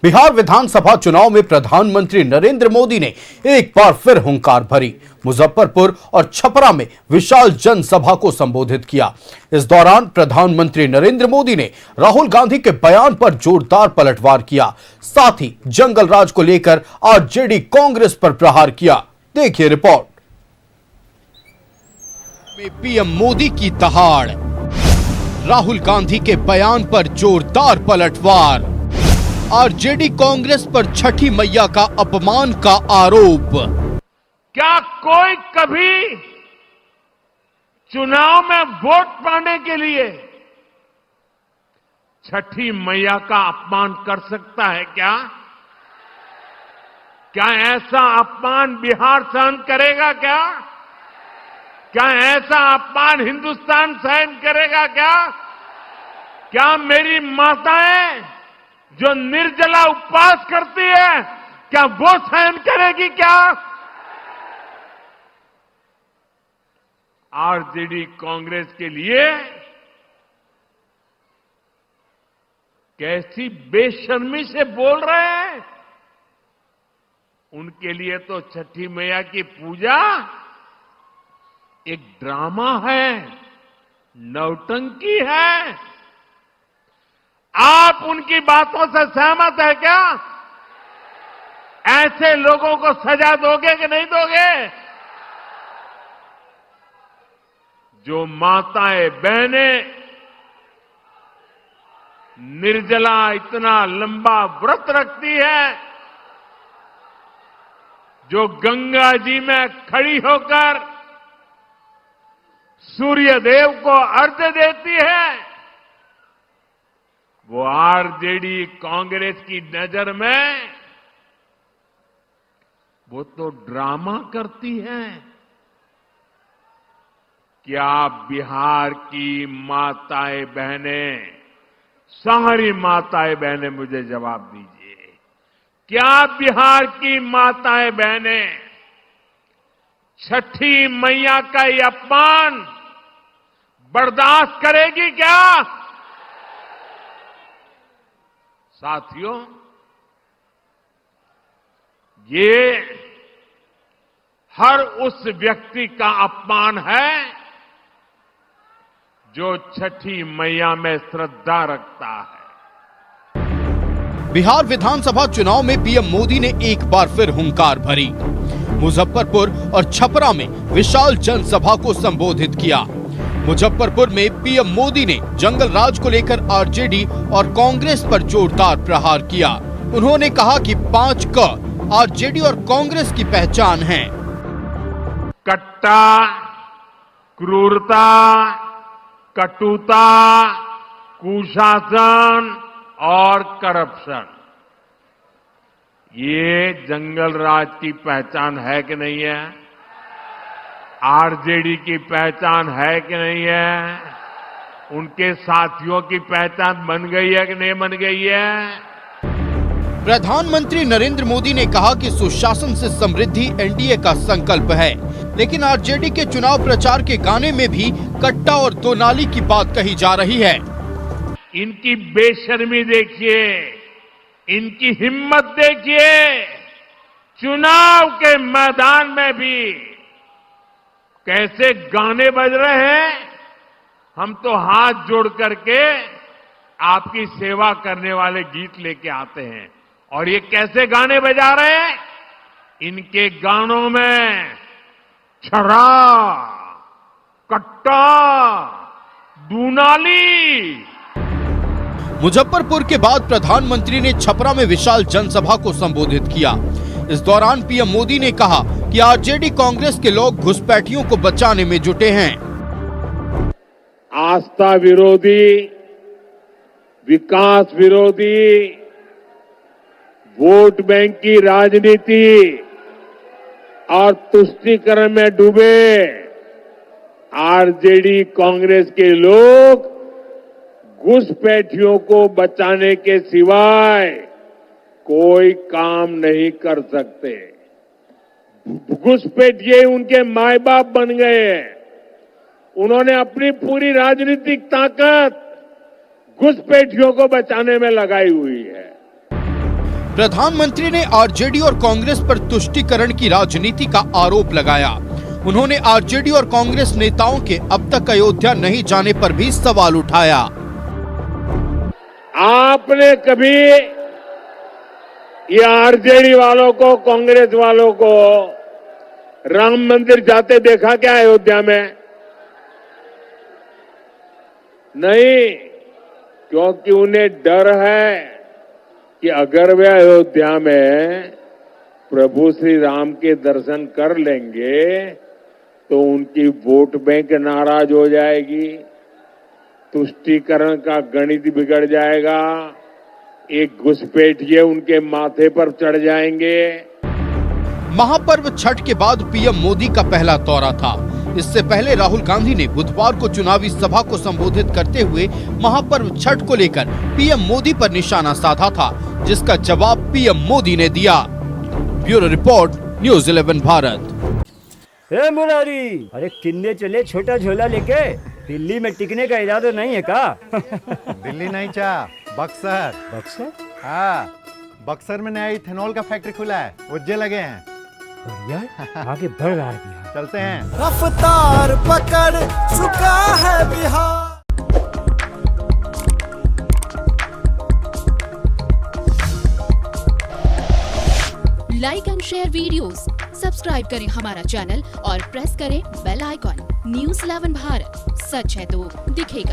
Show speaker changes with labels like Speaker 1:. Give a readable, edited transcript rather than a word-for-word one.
Speaker 1: बिहार विधानसभा चुनाव में प्रधानमंत्री नरेंद्र मोदी ने एक बार फिर हुंकार भरी। मुजफ्फरपुर और छपरा में विशाल जनसभा को संबोधित किया। इस दौरान प्रधानमंत्री नरेंद्र मोदी ने राहुल गांधी के बयान पर जोरदार पलटवार किया। साथ ही जंगल राज को लेकर आरजेडी कांग्रेस पर प्रहार किया। देखिए रिपोर्ट। पीएम मोदी की दहाड़, राहुल गांधी के बयान पर जोरदार पलटवार, आरजेडी कांग्रेस पर छठी मैया का अपमान का आरोप।
Speaker 2: क्या कोई कभी चुनाव में वोट पाने के लिए छठी मैया का अपमान कर सकता है क्या? क्या ऐसा अपमान बिहार सहन करेगा क्या? क्या ऐसा अपमान हिंदुस्तान सहन करेगा क्या? क्या मेरी माताएं जो निर्जला उपवास करती है, क्या वो सहन करेगी क्या? आरजेडी कांग्रेस के लिए कैसी बेशर्मी से बोल रहे हैं। उनके लिए तो छठी मैया की पूजा एक ड्रामा है, नौटंकी है। आप उनकी बातों से सहमत है क्या? ऐसे लोगों को सजा दोगे कि नहीं दोगे? जो माताएं बहनें निर्जला इतना लंबा व्रत रखती है, जो गंगा जी में खड़ी होकर सूर्य देव को अर्घ्य देती है, वो आरजेडी कांग्रेस की नजर में वो तो ड्रामा करती है। क्या बिहार की माताएं बहनें, सारी माताएं बहनें मुझे जवाब दीजिए, क्या बिहार की माताएं बहनें छठी मैया का ये अपमान बर्दाश्त करेगी क्या? साथियों, ये हर उस व्यक्ति का अपमान है जो छठी मैया में श्रद्धा रखता है।
Speaker 1: बिहार विधानसभा चुनाव में पीएम मोदी ने एक बार फिर हुंकार भरी। मुजफ्फरपुर और छपरा में विशाल जनसभा को संबोधित किया। मुजफ्फरपुर में पीएम मोदी ने जंगल राज को लेकर आरजेडी और कांग्रेस पर जोरदार प्रहार किया। उन्होंने कहा कि 5 क आरजेडी और कांग्रेस की पहचान है।
Speaker 2: कट्टा, क्रूरता, कटुता, कुशासन और करप्शन, ये जंगल राज की पहचान है कि नहीं है? आरजेडी की पहचान है कि नहीं है? उनके साथियों की पहचान बन गई है कि नहीं बन गई है?
Speaker 1: प्रधानमंत्री नरेंद्र मोदी ने कहा कि सुशासन से समृद्धि एनडीए का संकल्प है, लेकिन आरजेडी के चुनाव प्रचार के गाने में भी कट्टा और दो नाली की बात कही जा रही है।
Speaker 2: इनकी बेशर्मी देखिए, इनकी हिम्मत देखिए। चुनाव के मैदान में भी कैसे गाने बज रहे हैं। हम तो हाथ जोड़ करके आपकी सेवा करने वाले गीत लेके आते हैं, और ये कैसे गाने बजा रहे हैं। इनके गानों में छरा, कट्टा, दूनाली।
Speaker 1: मुजफ्फरपुर के बाद प्रधानमंत्री ने छपरा में विशाल जनसभा को संबोधित किया। इस दौरान पीएम मोदी ने कहा कि आरजेडी कांग्रेस के लोग घुसपैठियों को बचाने में जुटे हैं।
Speaker 2: आस्था विरोधी, विकास विरोधी, वोट बैंक की राजनीति और तुष्टीकरण में डूबे आरजेडी कांग्रेस के लोग घुसपैठियों को बचाने के सिवाय कोई काम नहीं कर सकते। घुसपैठिए उनके माए बाप बन गए हैं। उन्होंने अपनी पूरी राजनीतिक ताकत घुसपैठियों को बचाने में लगाई हुई है।
Speaker 1: प्रधानमंत्री ने आरजेडी और कांग्रेस पर तुष्टीकरण की राजनीति का आरोप लगाया। उन्होंने आरजेडी और कांग्रेस नेताओं के अब तक अयोध्या नहीं जाने पर भी सवाल उठाया।
Speaker 2: आपने कभी ये आरजेडी वालों को, कांग्रेस वालों को राम मंदिर जाते देखा क्या अयोध्या में? नहीं, क्योंकि उन्हें डर है कि अगर वे अयोध्या में प्रभु श्री राम के दर्शन कर लेंगे तो उनकी वोट बैंक नाराज हो जाएगी, तुष्टीकरण का गणित बिगड़ जाएगा, एक घुसपैठिए उनके माथे पर चढ़ जाएंगे।
Speaker 1: महापर्व छठ के बाद पीएम मोदी का पहला दौरा था। इससे पहले राहुल गांधी ने बुधवार को चुनावी सभा को संबोधित करते हुए महापर्व छठ को लेकर पीएम मोदी पर निशाना साधा था, जिसका जवाब पीएम मोदी ने दिया। Bureau report, news 11 Bharat.
Speaker 3: हे मुरारी, अरे किन्ने चले छोटा झोला लेके? दिल्ली में टिकने का इरादा नहीं है का?
Speaker 4: दिल्ली नहीं चा, बक्सर।
Speaker 3: बक्सर?
Speaker 4: हाँ, बक्सर में नया इथेनॉल का फैक्ट्री खुला है, उज्जे लगे हैं।
Speaker 3: बढ़िया, आगे बढ़ रहा है बिहार।
Speaker 4: चलते हैं।
Speaker 5: रफ्तार पकड़ चुका है Bihar.
Speaker 6: Like and share videos, subscribe करें हमारा चैनल और प्रेस करें बेल आइकॉन। न्यूज़ 11 भारत, सच है तो दिखेगा।